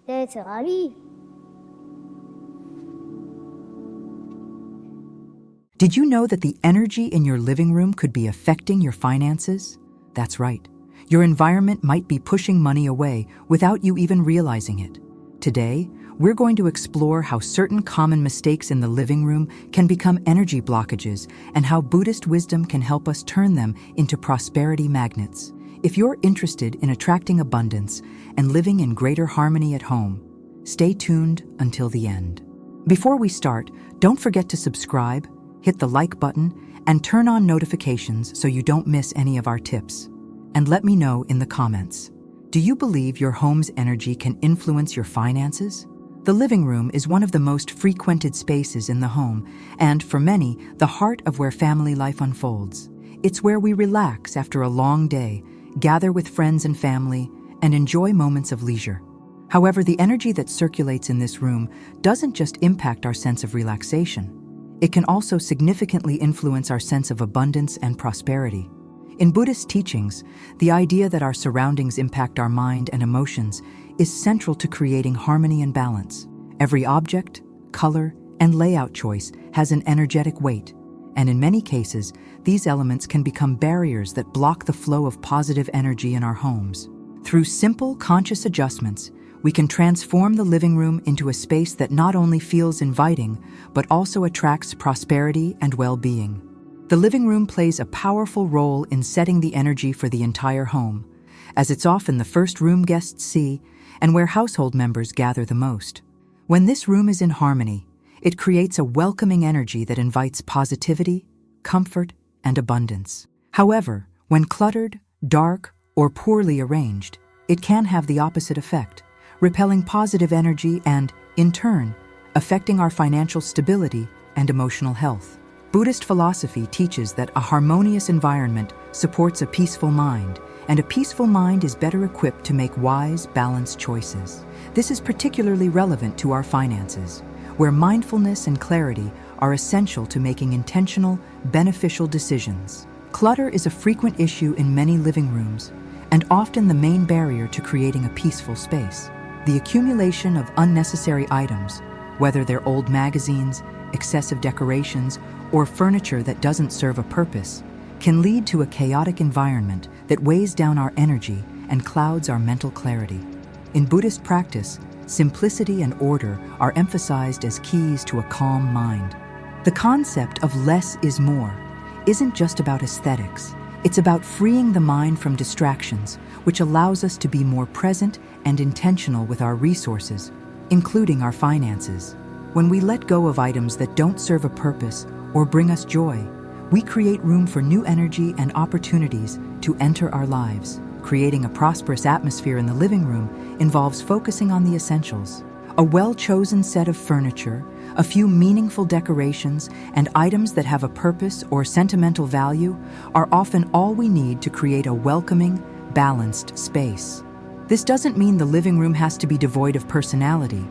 Descrição. Did you know that the energy in your living room could be affecting your finances? That's right. Your environment might be pushing money away without you even realizing it. Today, we're going to explore how certain common mistakes in the living room can become energy blockages and how Buddhist wisdom can help us turn them into prosperity magnets. If you're interested in attracting abundance and living in greater harmony at home, stay tuned until the end. Before we start, don't forget to subscribe, hit the like button, and turn on notifications so you don't miss any of our tips. And let me know in the comments. Do you believe your home's energy can influence your finances? The living room is one of the most frequented spaces in the home, and for many, the heart of where family life unfolds. It's where we relax after a long day, gather with friends and family, and enjoy moments of leisure. However, the energy that circulates in this room doesn't just impact our sense of relaxation. It can also significantly influence our sense of abundance and prosperity. In Buddhist teachings, the idea that our surroundings impact our mind and emotions is central to creating harmony and balance. Every object, color, and layout choice has an energetic weight, and in many cases, these elements can become barriers that block the flow of positive energy in our homes. Through simple, conscious adjustments, we can transform the living room into a space that not only feels inviting, but also attracts prosperity and well-being. The living room plays a powerful role in setting the energy for the entire home, as it's often the first room guests see and where household members gather the most. When this room is in harmony, it creates a welcoming energy that invites positivity, comfort, and abundance. However, when cluttered, dark, or poorly arranged, it can have the opposite effect, repelling positive energy and, in turn, affecting our financial stability and emotional health. Buddhist philosophy teaches that a harmonious environment supports a peaceful mind, and a peaceful mind is better equipped to make wise, balanced choices. This is particularly relevant to our finances, where mindfulness and clarity are essential to making intentional, beneficial decisions. Clutter is a frequent issue in many living rooms, and often the main barrier to creating a peaceful space. The accumulation of unnecessary items, whether they're old magazines, excessive decorations, or furniture that doesn't serve a purpose, can lead to a chaotic environment that weighs down our energy and clouds our mental clarity. In Buddhist practice, simplicity and order are emphasized as keys to a calm mind. The concept of less is more isn't just about aesthetics. It's about freeing the mind from distractions, which allows us to be more present and intentional with our resources, including our finances. When we let go of items that don't serve a purpose or bring us joy, we create room for new energy and opportunities to enter our lives. Creating a prosperous atmosphere in the living room involves focusing on the essentials. A well-chosen set of furniture, a few meaningful decorations, and items that have a purpose or sentimental value are often all we need to create a welcoming, balanced space. This doesn't mean the living room has to be devoid of personality.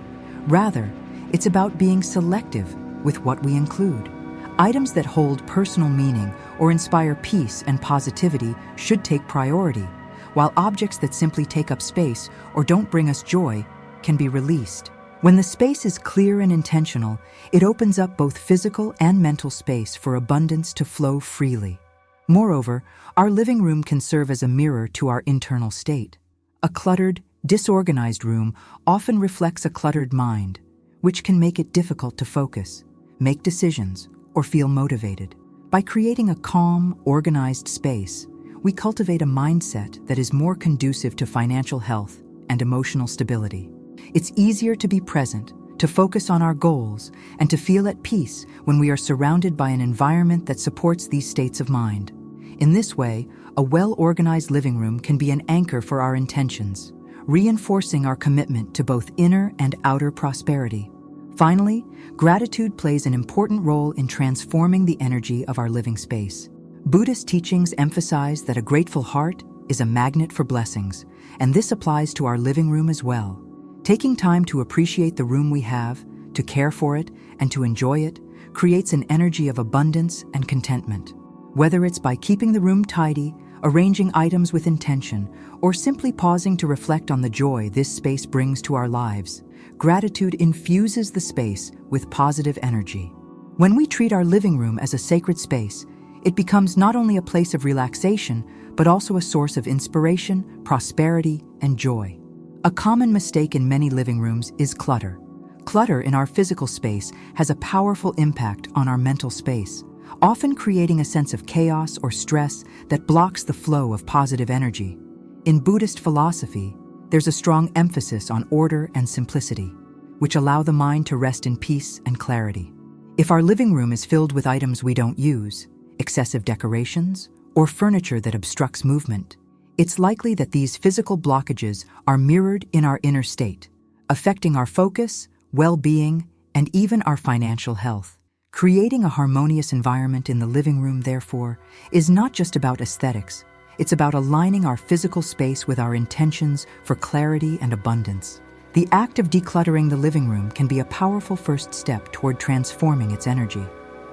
Rather, it's about being selective with what we include. Items that hold personal meaning or inspire peace and positivity should take priority, while objects that simply take up space or don't bring us joy can be released. When the space is clear and intentional, it opens up both physical and mental space for abundance to flow freely. Moreover, our living room can serve as a mirror to our internal state. A cluttered, disorganized room often reflects a cluttered mind, which can make it difficult to focus, make decisions, or feel motivated. By creating a calm, organized space, we cultivate a mindset that is more conducive to financial health and emotional stability. It's easier to be present, to focus on our goals, and to feel at peace when we are surrounded by an environment that supports these states of mind. In this way, a well-organized living room can be an anchor for our intentions, reinforcing our commitment to both inner and outer prosperity. Finally, gratitude plays an important role in transforming the energy of our living space. Buddhist teachings emphasize that a grateful heart is a magnet for blessings, and this applies to our living room as well. Taking time to appreciate the room we have, to care for it, and to enjoy it creates an energy of abundance and contentment. Whether it's by keeping the room tidy, arranging items with intention, or simply pausing to reflect on the joy this space brings to our lives, gratitude infuses the space with positive energy. When we treat our living room as a sacred space, it becomes not only a place of relaxation, but also a source of inspiration, prosperity, and joy. A common mistake in many living rooms is clutter. Clutter in our physical space has a powerful impact on our mental space, often creating a sense of chaos or stress that blocks the flow of positive energy. In Buddhist philosophy, there's a strong emphasis on order and simplicity, which allow the mind to rest in peace and clarity. If our living room is filled with items we don't use, excessive decorations, or furniture that obstructs movement, it's likely that these physical blockages are mirrored in our inner state, affecting our focus, well-being, and even our financial health. Creating a harmonious environment in the living room, therefore, is not just about aesthetics. It's about aligning our physical space with our intentions for clarity and abundance. The act of decluttering the living room can be a powerful first step toward transforming its energy.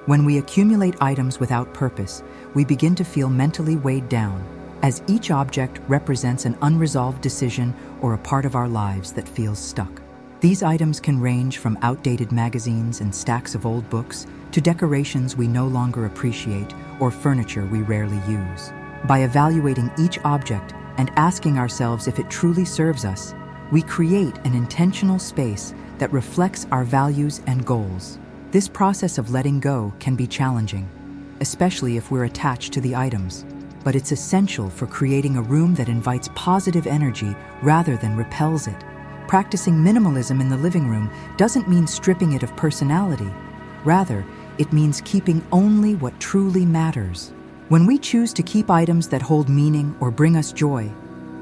When we accumulate items without purpose, we begin to feel mentally weighed down, as each object represents an unresolved decision or a part of our lives that feels stuck. These items can range from outdated magazines and stacks of old books to decorations we no longer appreciate or furniture we rarely use. By evaluating each object and asking ourselves if it truly serves us, we create an intentional space that reflects our values and goals. This process of letting go can be challenging, especially if we're attached to the items, but it's essential for creating a room that invites positive energy rather than repels it. Practicing minimalism in the living room doesn't mean stripping it of personality. Rather, it means keeping only what truly matters. When we choose to keep items that hold meaning or bring us joy,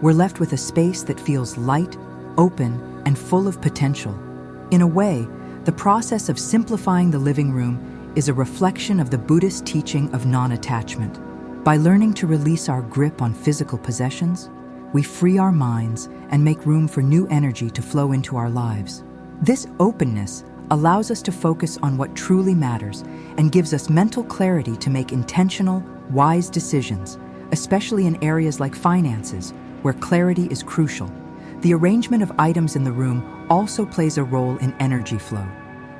we're left with a space that feels light, open, and full of potential. In a way, the process of simplifying the living room is a reflection of the Buddhist teaching of non-attachment. By learning to release our grip on physical possessions, we free our minds and make room for new energy to flow into our lives. This openness allows us to focus on what truly matters and gives us mental clarity to make intentional, wise decisions, especially in areas like finances, where clarity is crucial. The arrangement of items in the room also plays a role in energy flow.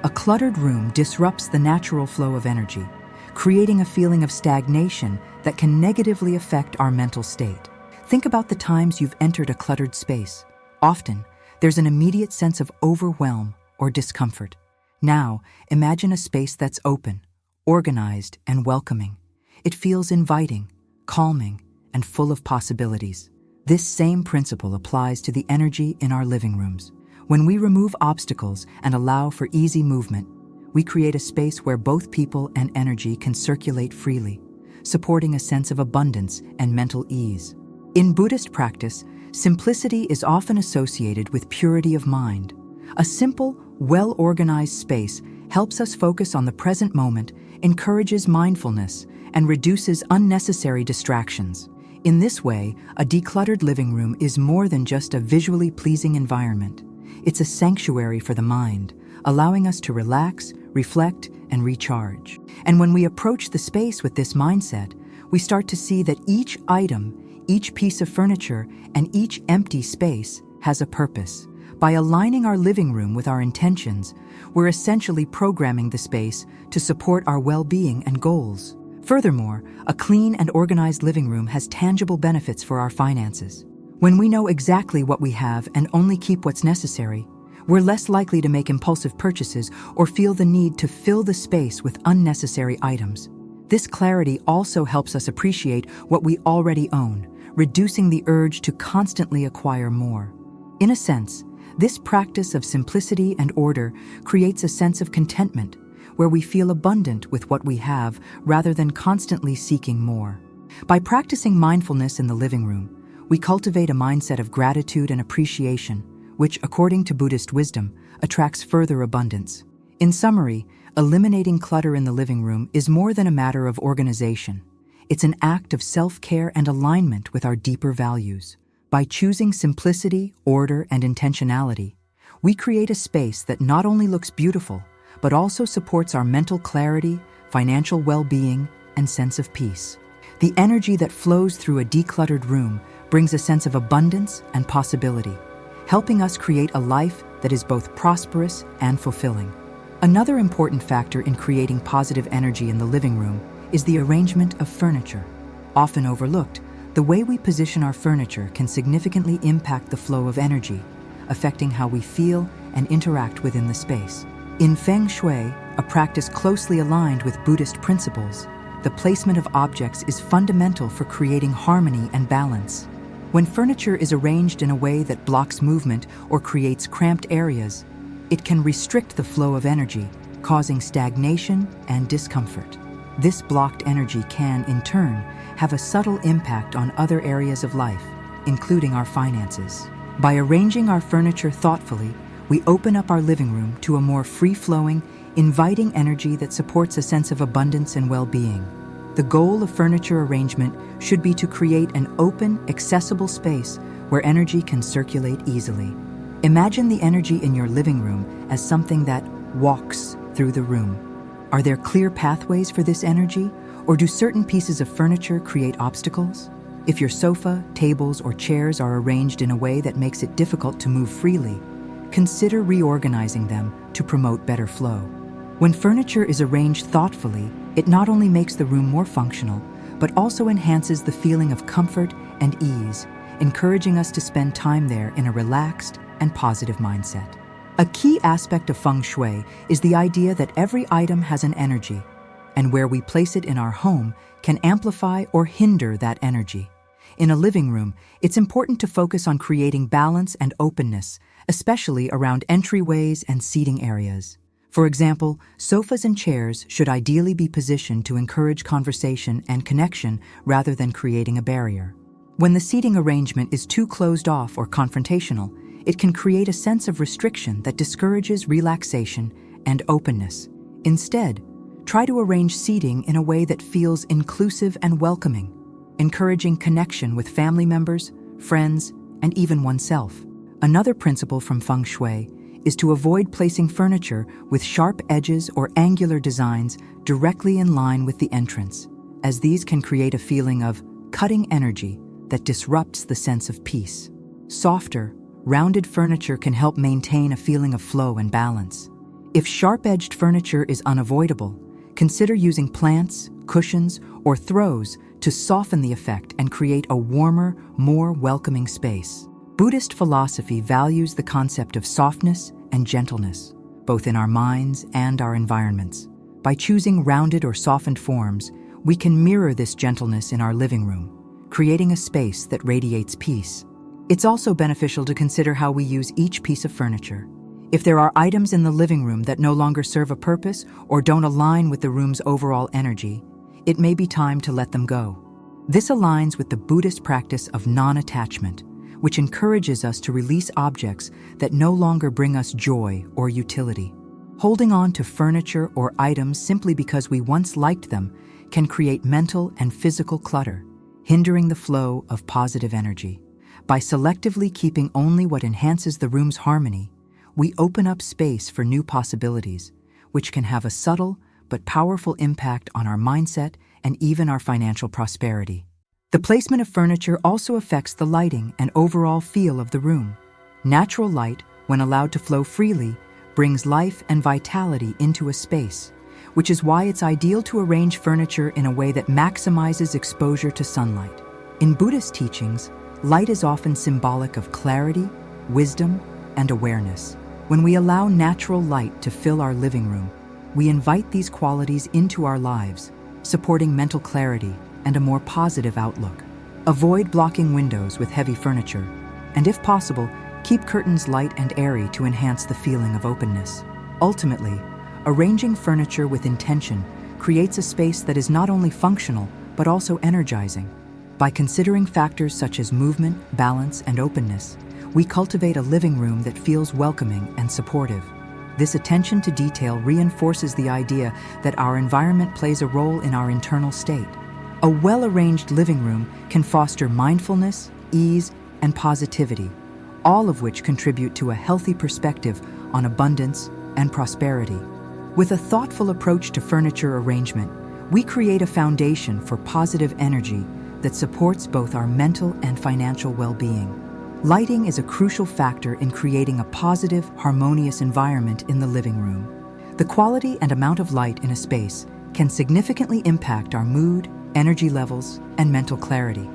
A cluttered room disrupts the natural flow of energy, creating a feeling of stagnation that can negatively affect our mental state. Think about the times you've entered a cluttered space. Often, there's an immediate sense of overwhelm or discomfort. Now, imagine a space that's open, organized, and welcoming. It feels inviting, calming, and full of possibilities. This same principle applies to the energy in our living rooms. When we remove obstacles and allow for easy movement, we create a space where both people and energy can circulate freely, supporting a sense of abundance and mental ease. In Buddhist practice, simplicity is often associated with purity of mind. A simple, well-organized space helps us focus on the present moment, encourages mindfulness, and reduces unnecessary distractions. In this way, a decluttered living room is more than just a visually pleasing environment. It's a sanctuary for the mind, allowing us to relax, reflect, and recharge. And when we approach the space with this mindset, we start to see that each item, each piece of furniture, and each empty space has a purpose. By aligning our living room with our intentions, we're essentially programming the space to support our well-being and goals. Furthermore, a clean and organized living room has tangible benefits for our finances. When we know exactly what we have and only keep what's necessary, we're less likely to make impulsive purchases or feel the need to fill the space with unnecessary items. This clarity also helps us appreciate what we already own, reducing the urge to constantly acquire more. In a sense, this practice of simplicity and order creates a sense of contentment, where we feel abundant with what we have rather than constantly seeking more. By practicing mindfulness in the living room, we cultivate a mindset of gratitude and appreciation, which, according to Buddhist wisdom, attracts further abundance. In summary, eliminating clutter in the living room is more than a matter of organization. It's an act of self-care and alignment with our deeper values. By choosing simplicity, order, and intentionality, we create a space that not only looks beautiful, but also supports our mental clarity, financial well-being, and sense of peace. The energy that flows through a decluttered room brings a sense of abundance and possibility, helping us create a life that is both prosperous and fulfilling. Another important factor in creating positive energy in the living room is the arrangement of furniture. Often overlooked, the way we position our furniture can significantly impact the flow of energy, affecting how we feel and interact within the space. In Feng Shui, a practice closely aligned with Buddhist principles, the placement of objects is fundamental for creating harmony and balance. When furniture is arranged in a way that blocks movement or creates cramped areas, it can restrict the flow of energy, causing stagnation and discomfort. This blocked energy can, in turn, have a subtle impact on other areas of life, including our finances. By arranging our furniture thoughtfully, we open up our living room to a more free-flowing, inviting energy that supports a sense of abundance and well-being. The goal of furniture arrangement should be to create an open, accessible space where energy can circulate easily. Imagine the energy in your living room as something that walks through the room. Are there clear pathways for this energy, or do certain pieces of furniture create obstacles? If your sofa, tables, or chairs are arranged in a way that makes it difficult to move freely, consider reorganizing them to promote better flow. When furniture is arranged thoughtfully, it not only makes the room more functional, but also enhances the feeling of comfort and ease, encouraging us to spend time there in a relaxed and positive mindset. A key aspect of Feng Shui is the idea that every item has an energy, and where we place it in our home can amplify or hinder that energy. In a living room, it's important to focus on creating balance and openness, especially around entryways and seating areas. For example, sofas and chairs should ideally be positioned to encourage conversation and connection rather than creating a barrier. When the seating arrangement is too closed off or confrontational, it can create a sense of restriction that discourages relaxation and openness. Instead, try to arrange seating in a way that feels inclusive and welcoming, encouraging connection with family members, friends, and even oneself. Another principle from Feng Shui is to avoid placing furniture with sharp edges or angular designs directly in line with the entrance, as these can create a feeling of cutting energy that disrupts the sense of peace. Softer, rounded furniture can help maintain a feeling of flow and balance. If sharp-edged furniture is unavoidable, consider using plants, cushions, or throws to soften the effect and create a warmer, more welcoming space. Buddhist philosophy values the concept of softness and gentleness, both in our minds and our environments. By choosing rounded or softened forms, we can mirror this gentleness in our living room, creating a space that radiates peace. It's also beneficial to consider how we use each piece of furniture. If there are items in the living room that no longer serve a purpose or don't align with the room's overall energy, it may be time to let them go. This aligns with the Buddhist practice of non-attachment, which encourages us to release objects that no longer bring us joy or utility. Holding on to furniture or items simply because we once liked them can create mental and physical clutter, hindering the flow of positive energy. By selectively keeping only what enhances the room's harmony, we open up space for new possibilities, which can have a subtle but powerful impact on our mindset and even our financial prosperity. The placement of furniture also affects the lighting and overall feel of the room. Natural light, when allowed to flow freely, brings life and vitality into a space, which is why it's ideal to arrange furniture in a way that maximizes exposure to sunlight. In Buddhist teachings, light is often symbolic of clarity, wisdom, and awareness. When we allow natural light to fill our living room, we invite these qualities into our lives, supporting mental clarity and a more positive outlook. Avoid blocking windows with heavy furniture, and if possible, keep curtains light and airy to enhance the feeling of openness. Ultimately, arranging furniture with intention creates a space that is not only functional, but also energizing. By considering factors such as movement, balance, and openness, we cultivate a living room that feels welcoming and supportive. This attention to detail reinforces the idea that our environment plays a role in our internal state. A well-arranged living room can foster mindfulness, ease, and positivity, all of which contribute to a healthy perspective on abundance and prosperity. With a thoughtful approach to furniture arrangement, we create a foundation for positive energy that supports both our mental and financial well-being. Lighting is a crucial factor in creating a positive, harmonious environment in the living room. The quality and amount of light in a space can significantly impact our mood, energy levels, and mental clarity.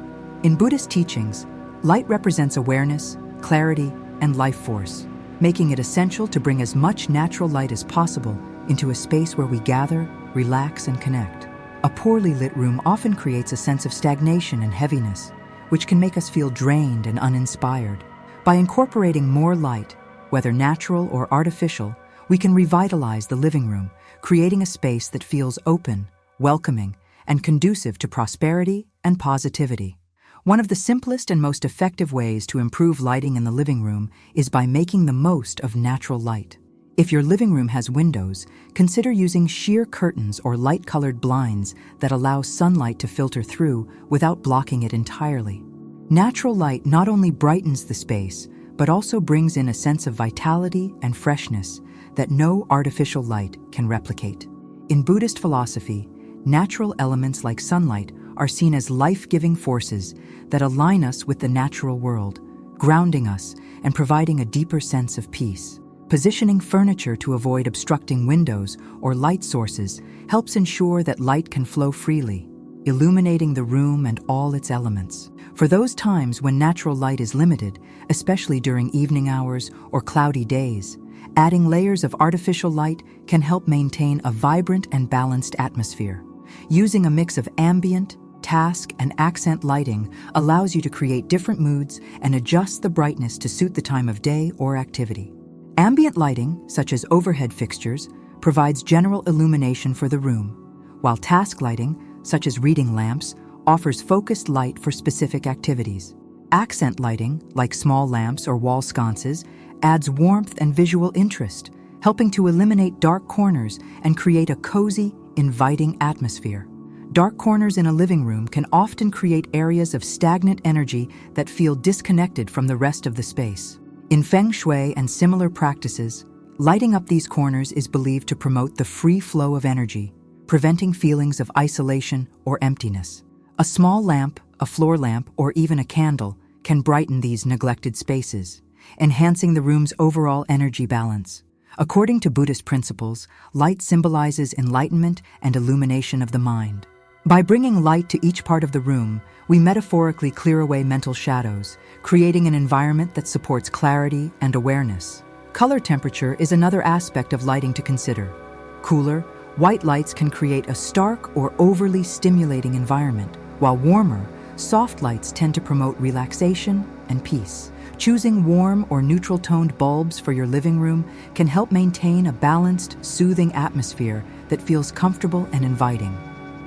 In Buddhist teachings, light represents awareness, clarity, and life force, making it essential to bring as much natural light as possible into a space where we gather, relax, and connect. A poorly lit room often creates a sense of stagnation and heaviness, which can make us feel drained and uninspired. By incorporating more light, whether natural or artificial, we can revitalize the living room, creating a space that feels open, welcoming, and conducive to prosperity and positivity. One of the simplest and most effective ways to improve lighting in the living room is by making the most of natural light. If your living room has windows, consider using sheer curtains or light-colored blinds that allow sunlight to filter through without blocking it entirely. Natural light not only brightens the space, but also brings in a sense of vitality and freshness that no artificial light can replicate. In Buddhist philosophy, natural elements like sunlight are seen as life-giving forces that align us with the natural world, grounding us and providing a deeper sense of peace. Positioning furniture to avoid obstructing windows or light sources helps ensure that light can flow freely, illuminating the room and all its elements. For those times when natural light is limited, especially during evening hours or cloudy days, adding layers of artificial light can help maintain a vibrant and balanced atmosphere. Using a mix of ambient, task, and accent lighting allows you to create different moods and adjust the brightness to suit the time of day or activity. Ambient lighting, such as overhead fixtures, provides general illumination for the room, while task lighting, such as reading lamps, offers focused light for specific activities. Accent lighting, like small lamps or wall sconces, adds warmth and visual interest, helping to eliminate dark corners and create a cozy, inviting atmosphere. Dark corners in a living room can often create areas of stagnant energy that feel disconnected from the rest of the space. In Feng Shui and similar practices, lighting up these corners is believed to promote the free flow of energy, preventing feelings of isolation or emptiness. A small lamp, a floor lamp, or even a candle can brighten these neglected spaces, enhancing the room's overall energy balance. According to Buddhist principles, light symbolizes enlightenment and illumination of the mind. By bringing light to each part of the room, we metaphorically clear away mental shadows, creating an environment that supports clarity and awareness. Color temperature is another aspect of lighting to consider. Cooler, white lights can create a stark or overly stimulating environment, while warmer, soft lights tend to promote relaxation and peace. Choosing warm or neutral-toned bulbs for your living room can help maintain a balanced, soothing atmosphere that feels comfortable and inviting.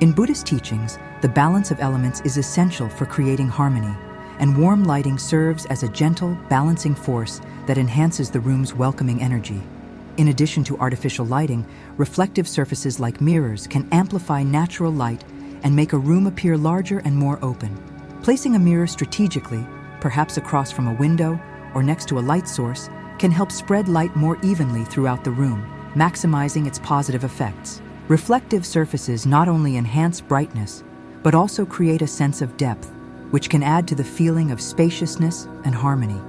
In Buddhist teachings, the balance of elements is essential for creating harmony, and warm lighting serves as a gentle, balancing force that enhances the room's welcoming energy. In addition to artificial lighting, reflective surfaces like mirrors can amplify natural light and make a room appear larger and more open. Placing a mirror strategically, perhaps across from a window or next to a light source, can help spread light more evenly throughout the room, maximizing its positive effects. Reflective surfaces not only enhance brightness, but also create a sense of depth, which can add to the feeling of spaciousness and harmony.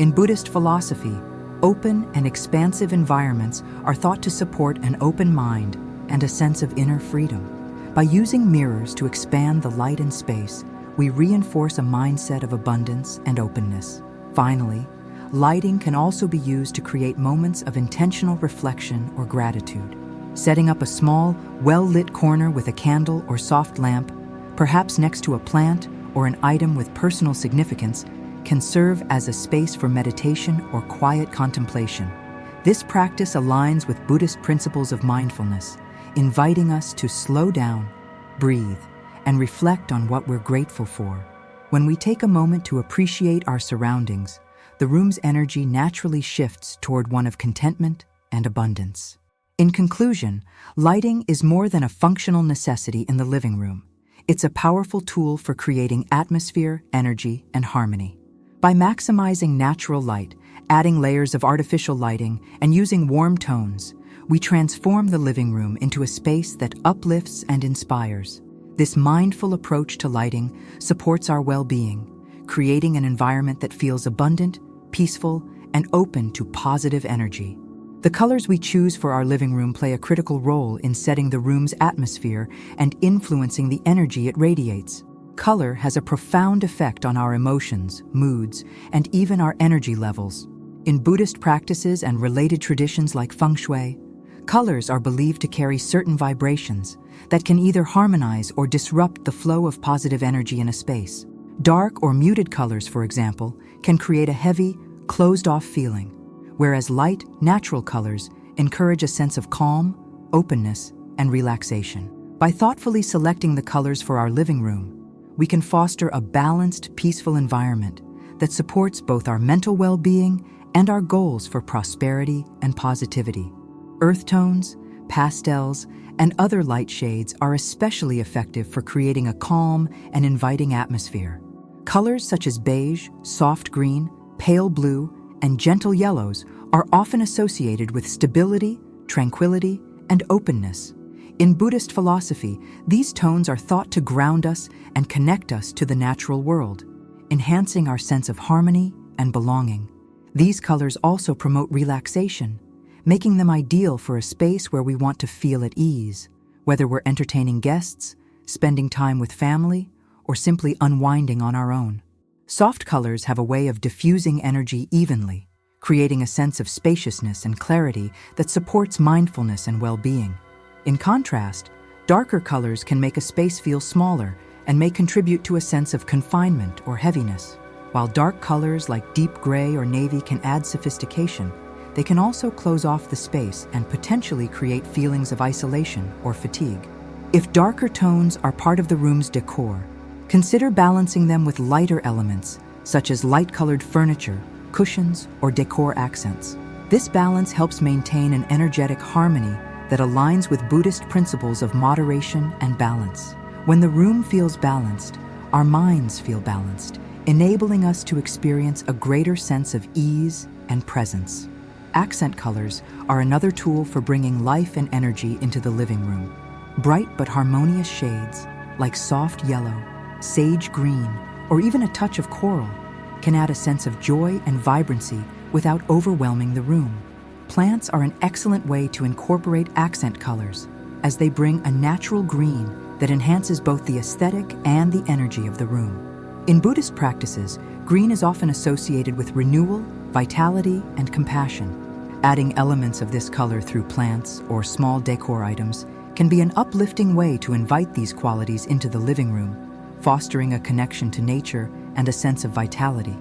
In Buddhist philosophy, open and expansive environments are thought to support an open mind and a sense of inner freedom. By using mirrors to expand the light and space, we reinforce a mindset of abundance and openness. Finally, lighting can also be used to create moments of intentional reflection or gratitude. Setting up a small, well-lit corner with a candle or soft lamp, perhaps next to a plant or an item with personal significance, can serve as a space for meditation or quiet contemplation. This practice aligns with Buddhist principles of mindfulness, inviting us to slow down, breathe, and reflect on what we're grateful for. When we take a moment to appreciate our surroundings, the room's energy naturally shifts toward one of contentment and abundance. In conclusion, lighting is more than a functional necessity in the living room. It's a powerful tool for creating atmosphere, energy, and harmony. By maximizing natural light, adding layers of artificial lighting, and using warm tones, we transform the living room into a space that uplifts and inspires. This mindful approach to lighting supports our well-being, creating an environment that feels abundant, peaceful, and open to positive energy. The colors we choose for our living room play a critical role in setting the room's atmosphere and influencing the energy it radiates. Color has a profound effect on our emotions, moods, and even our energy levels. In Buddhist practices and related traditions like feng shui, colors are believed to carry certain vibrations that can either harmonize or disrupt the flow of positive energy in a space. Dark or muted colors, for example, can create a heavy, closed-off feeling, whereas light, natural colors encourage a sense of calm, openness, and relaxation. By thoughtfully selecting the colors for our living room, we can foster a balanced, peaceful environment that supports both our mental well-being and our goals for prosperity and positivity. Earth tones, pastels, and other light shades are especially effective for creating a calm and inviting atmosphere. Colors such as beige, soft green, pale blue, and gentle yellows are often associated with stability, tranquility, and openness. In Buddhist philosophy, these tones are thought to ground us and connect us to the natural world, enhancing our sense of harmony and belonging. These colors also promote relaxation, making them ideal for a space where we want to feel at ease, whether we're entertaining guests, spending time with family, or simply unwinding on our own. Soft colors have a way of diffusing energy evenly, creating a sense of spaciousness and clarity that supports mindfulness and well-being. In contrast, darker colors can make a space feel smaller and may contribute to a sense of confinement or heaviness. While dark colors like deep gray or navy can add sophistication, they can also close off the space and potentially create feelings of isolation or fatigue. If darker tones are part of the room's decor, consider balancing them with lighter elements, such as light-colored furniture, cushions, or decor accents. This balance helps maintain an energetic harmony that aligns with Buddhist principles of moderation and balance. When the room feels balanced, our minds feel balanced, enabling us to experience a greater sense of ease and presence. Accent colors are another tool for bringing life and energy into the living room. Bright but harmonious shades, like soft yellow, sage green, or even a touch of coral, can add a sense of joy and vibrancy without overwhelming the room. Plants are an excellent way to incorporate accent colors, as they bring a natural green that enhances both the aesthetic and the energy of the room. In Buddhist practices, green is often associated with renewal, vitality, and compassion. Adding elements of this color through plants or small decor items can be an uplifting way to invite these qualities into the living room, fostering a connection to nature and a sense of vitality.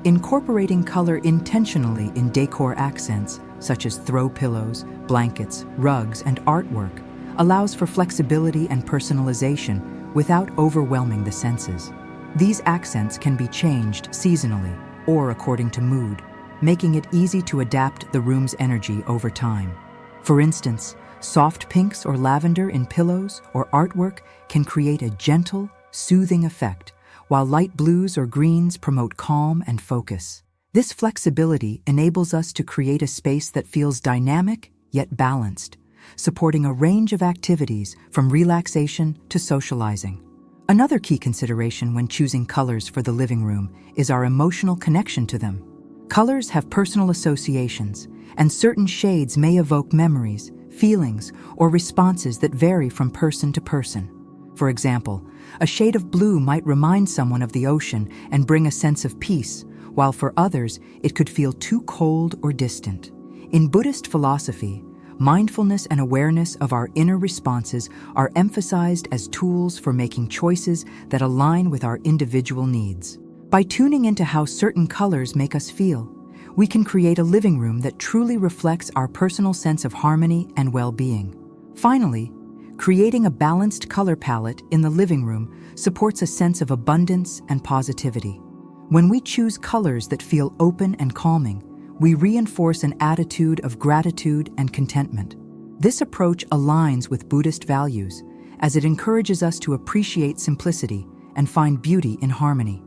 Incorporating color intentionally in decor accents, such as throw pillows, blankets, rugs, and artwork, allows for flexibility and personalization without overwhelming the senses. These accents can be changed seasonally or according to mood, making it easy to adapt the room's energy over time. For instance, soft pinks or lavender in pillows or artwork can create a gentle, soothing effect, while light blues or greens promote calm and focus. This flexibility enables us to create a space that feels dynamic yet balanced, supporting a range of activities from relaxation to socializing. Another key consideration when choosing colors for the living room is our emotional connection to them. Colors have personal associations, and certain shades may evoke memories, feelings, or responses that vary from person to person. For example, a shade of blue might remind someone of the ocean and bring a sense of peace, while for others, it could feel too cold or distant. In Buddhist philosophy, mindfulness and awareness of our inner responses are emphasized as tools for making choices that align with our individual needs. By tuning into how certain colors make us feel, we can create a living room that truly reflects our personal sense of harmony and well-being. Finally, creating a balanced color palette in the living room supports a sense of abundance and positivity. When we choose colors that feel open and calming, we reinforce an attitude of gratitude and contentment. This approach aligns with Buddhist values, as it encourages us to appreciate simplicity and find beauty in harmony.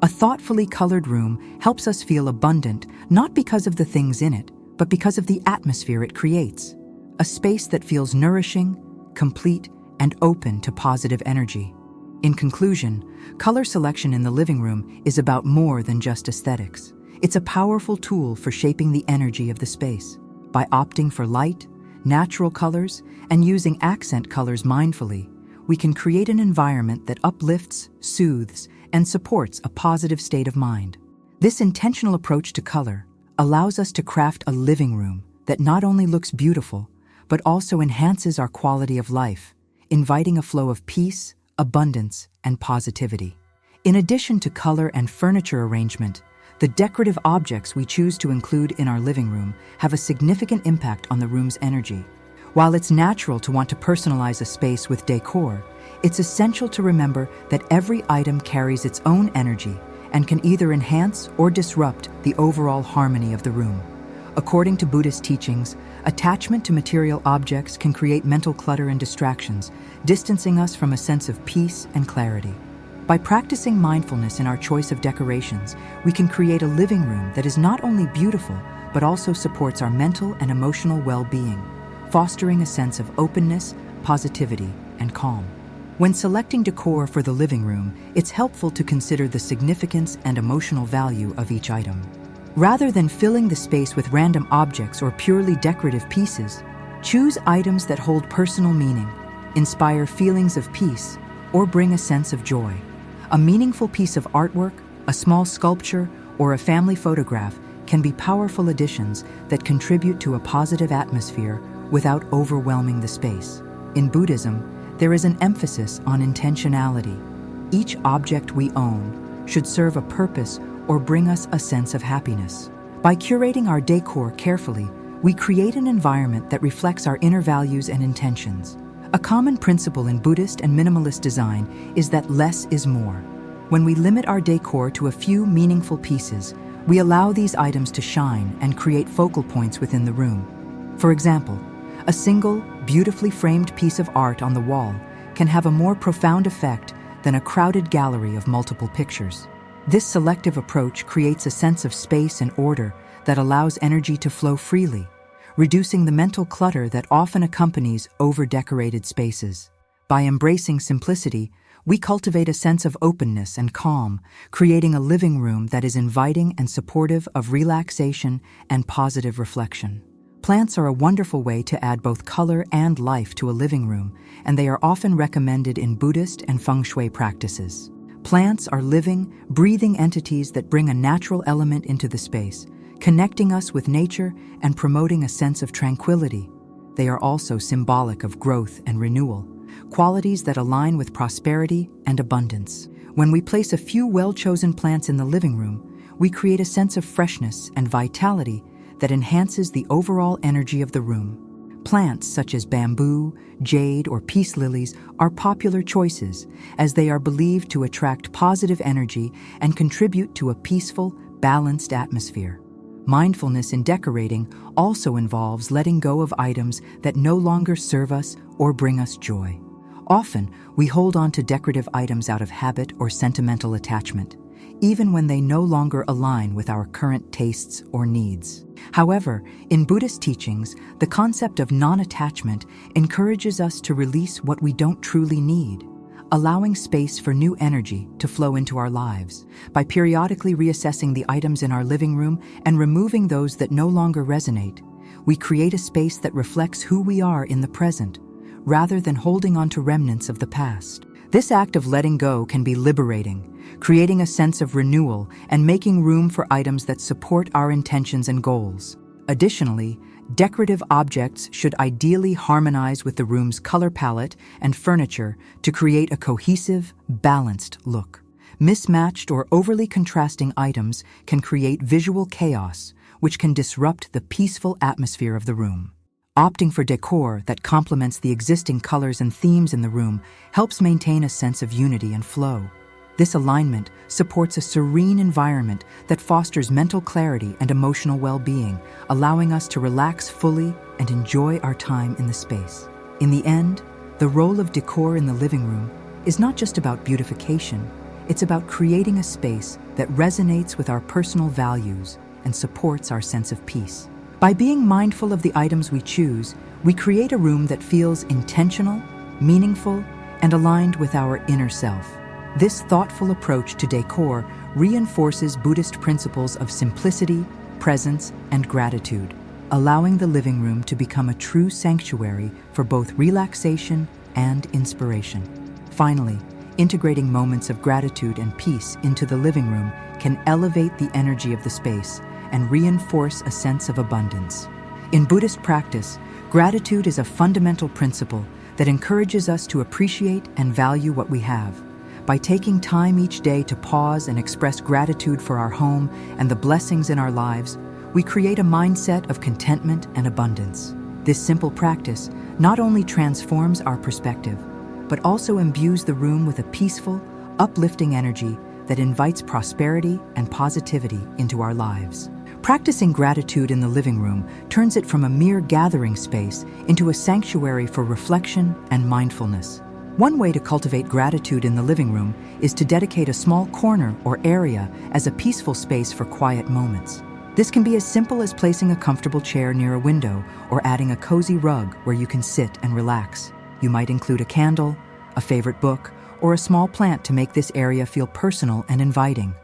A thoughtfully colored room helps us feel abundant, not because of the things in it, but because of the atmosphere it creates. a space that feels nourishing, complete, and open to positive energy. In conclusion, color selection in the living room is about more than just aesthetics. It's a powerful tool for shaping the energy of the space. By opting for light, natural colors, and using accent colors mindfully, we can create an environment that uplifts, soothes, and supports a positive state of mind. This intentional approach to color allows us to craft a living room that not only looks beautiful, but also enhances our quality of life, inviting a flow of peace, abundance, and positivity. In addition to color and furniture arrangement, the decorative objects we choose to include in our living room have a significant impact on the room's energy. While it's natural to want to personalize a space with decor, it's essential to remember that every item carries its own energy and can either enhance or disrupt the overall harmony of the room. According to Buddhist teachings, attachment to material objects can create mental clutter and distractions, distancing us from a sense of peace and clarity. By practicing mindfulness in our choice of decorations, we can create a living room that is not only beautiful, but also supports our mental and emotional well-being, fostering a sense of openness, positivity, and calm. When selecting decor for the living room, it's helpful to consider the significance and emotional value of each item. Rather than filling the space with random objects or purely decorative pieces, choose items that hold personal meaning, inspire feelings of peace, or bring a sense of joy. A meaningful piece of artwork, a small sculpture, or a family photograph can be powerful additions that contribute to a positive atmosphere without overwhelming the space. In Buddhism, there is an emphasis on intentionality. Each object we own should serve a purpose or bring us a sense of happiness. By curating our decor carefully, we create an environment that reflects our inner values and intentions. A common principle in Buddhist and minimalist design is that less is more. When we limit our decor to a few meaningful pieces, we allow these items to shine and create focal points within the room. For example, a single, beautifully framed piece of art on the wall can have a more profound effect than a crowded gallery of multiple pictures. This selective approach creates a sense of space and order that allows energy to flow freely, reducing the mental clutter that often accompanies over-decorated spaces. By embracing simplicity, we cultivate a sense of openness and calm, creating a living room that is inviting and supportive of relaxation and positive reflection. Plants are a wonderful way to add both color and life to a living room, and they are often recommended in Buddhist and feng shui practices. Plants are living, breathing entities that bring a natural element into the space, connecting us with nature and promoting a sense of tranquility. They are also symbolic of growth and renewal, qualities that align with prosperity and abundance. When we place a few well-chosen plants in the living room, we create a sense of freshness and vitality that enhances the overall energy of the room. Plants such as bamboo, jade, or peace lilies are popular choices as they are believed to attract positive energy and contribute to a peaceful, balanced atmosphere. Mindfulness in decorating also involves letting go of items that no longer serve us or bring us joy. Often, we hold on to decorative items out of habit or sentimental attachment, even when they no longer align with our current tastes or needs. However, in Buddhist teachings, the concept of non-attachment encourages us to release what we don't truly need, allowing space for new energy to flow into our lives. By periodically reassessing the items in our living room and removing those that no longer resonate, we create a space that reflects who we are in the present, rather than holding on to remnants of the past. This act of letting go can be liberating, creating a sense of renewal and making room for items that support our intentions and goals. Additionally, decorative objects should ideally harmonize with the room's color palette and furniture to create a cohesive, balanced look. Mismatched or overly contrasting items can create visual chaos, which can disrupt the peaceful atmosphere of the room. Opting for decor that complements the existing colors and themes in the room helps maintain a sense of unity and flow. This alignment supports a serene environment that fosters mental clarity and emotional well-being, allowing us to relax fully and enjoy our time in the space. In the end, the role of decor in the living room is not just about beautification, it's about creating a space that resonates with our personal values and supports our sense of peace. By being mindful of the items we choose, We create a room that feels intentional, meaningful, and aligned with our inner self. This thoughtful approach to decor reinforces Buddhist principles of simplicity, presence, and gratitude, allowing the living room to become a true sanctuary for both relaxation and inspiration. Finally, integrating moments of gratitude and peace into the living room can elevate the energy of the space and reinforce a sense of abundance. In Buddhist practice, gratitude is a fundamental principle that encourages us to appreciate and value what we have. By taking time each day to pause and express gratitude for our home and the blessings in our lives, we create a mindset of contentment and abundance. This simple practice not only transforms our perspective, but also imbues the room with a peaceful, uplifting energy that invites prosperity and positivity into our lives. Practicing gratitude in the living room turns it from a mere gathering space into a sanctuary for reflection and mindfulness. One way to cultivate gratitude in the living room is to dedicate a small corner or area as a peaceful space for quiet moments. This can be as simple as placing a comfortable chair near a window or adding a cozy rug where you can sit and relax. You might include a candle, a favorite book, or a small plant to make this area feel personal and inviting.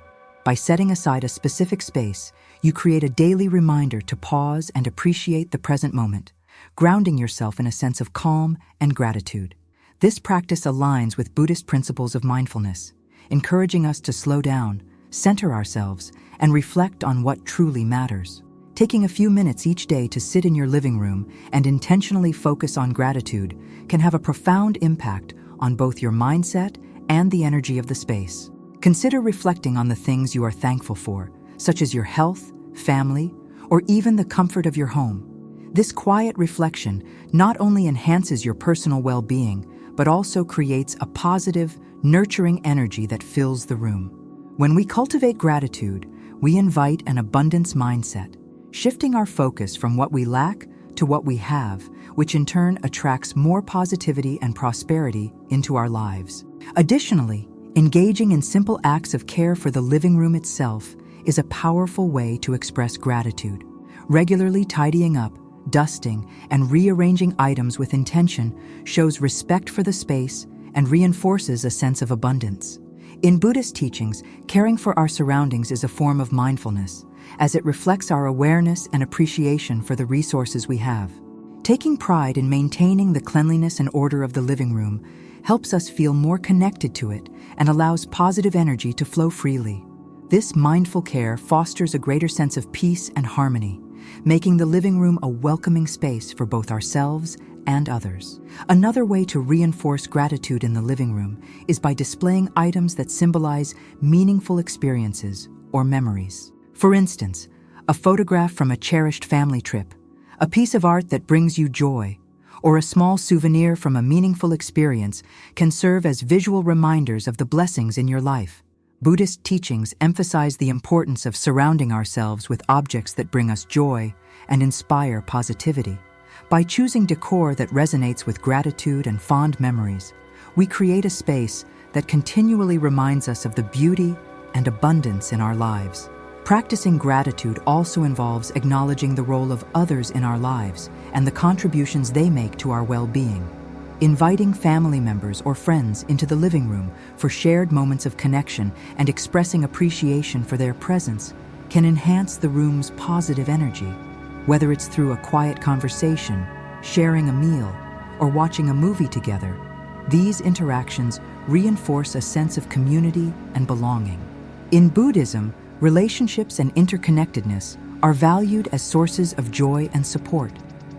By setting aside a specific space, you create a daily reminder to pause and appreciate the present moment, grounding yourself in a sense of calm and gratitude. This practice aligns with Buddhist principles of mindfulness, encouraging us to slow down, center ourselves, and reflect on what truly matters. Taking a few minutes each day to sit in your living room and intentionally focus on gratitude can have a profound impact on both your mindset and the energy of the space. Consider reflecting on the things you are thankful for, such as your health, family, or even the comfort of your home. This quiet reflection not only enhances your personal well-being, but also creates a positive, nurturing energy that fills the room. When we cultivate gratitude, we invite an abundance mindset, shifting our focus from what we lack to what we have, which in turn attracts more positivity and prosperity into our lives. Additionally, engaging in simple acts of care for the living room itself is a powerful way to express gratitude. Regularly tidying up, dusting, and rearranging items with intention shows respect for the space and reinforces a sense of abundance. In Buddhist teachings, caring for our surroundings is a form of mindfulness, as it reflects our awareness and appreciation for the resources we have. Taking pride in maintaining the cleanliness and order of the living room helps us feel more connected to it and allows positive energy to flow freely. This mindful care fosters a greater sense of peace and harmony, making the living room a welcoming space for both ourselves and others. Another way to reinforce gratitude in the living room is by displaying items that symbolize meaningful experiences or memories. For instance, a photograph from a cherished family trip, a piece of art that brings you joy, or a small souvenir from a meaningful experience can serve as visual reminders of the blessings in your life. Buddhist teachings emphasize the importance of surrounding ourselves with objects that bring us joy and inspire positivity. By choosing decor that resonates with gratitude and fond memories, we create a space that continually reminds us of the beauty and abundance in our lives. Practicing gratitude also involves acknowledging the role of others in our lives and the contributions they make to our well-being. Inviting family members or friends into the living room for shared moments of connection and expressing appreciation for their presence can enhance the room's positive energy. Whether it's through a quiet conversation, sharing a meal, or watching a movie together, these interactions reinforce a sense of community and belonging. In Buddhism, relationships and interconnectedness are valued as sources of joy and support,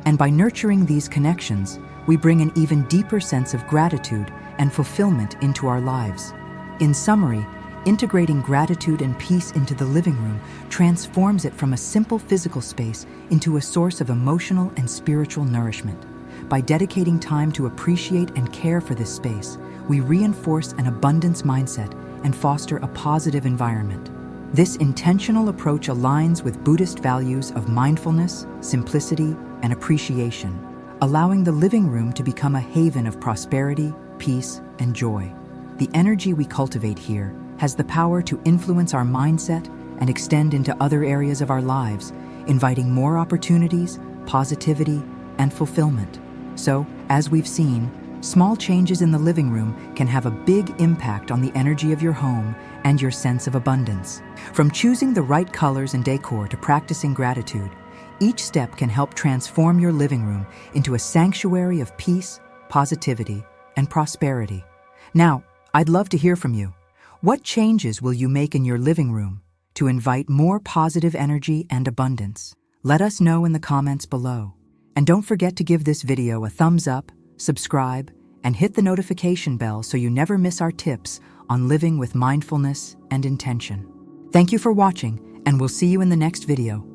and by nurturing these connections, we bring an even deeper sense of gratitude and fulfillment into our lives. In summary, integrating gratitude and peace into the living room transforms it from a simple physical space into a source of emotional and spiritual nourishment. By dedicating time to appreciate and care for this space, we reinforce an abundance mindset and foster a positive environment. This intentional approach aligns with Buddhist values of mindfulness, simplicity, and appreciation, allowing the living room to become a haven of prosperity, peace, and joy. The energy we cultivate here has the power to influence our mindset and extend into other areas of our lives, inviting more opportunities, positivity, and fulfillment. So, as we've seen, small changes in the living room can have a big impact on the energy of your home and your sense of abundance. From choosing the right colors and decor to practicing gratitude, each step can help transform your living room into a sanctuary of peace, positivity, and prosperity. Now, I'd love to hear from you. What changes will you make in your living room to invite more positive energy and abundance? Let us know in the comments below. And don't forget to give this video a thumbs up, subscribe, and hit the notification bell so you never miss our tips on living with mindfulness and intention. Thank you for watching, and we'll see you in the next video.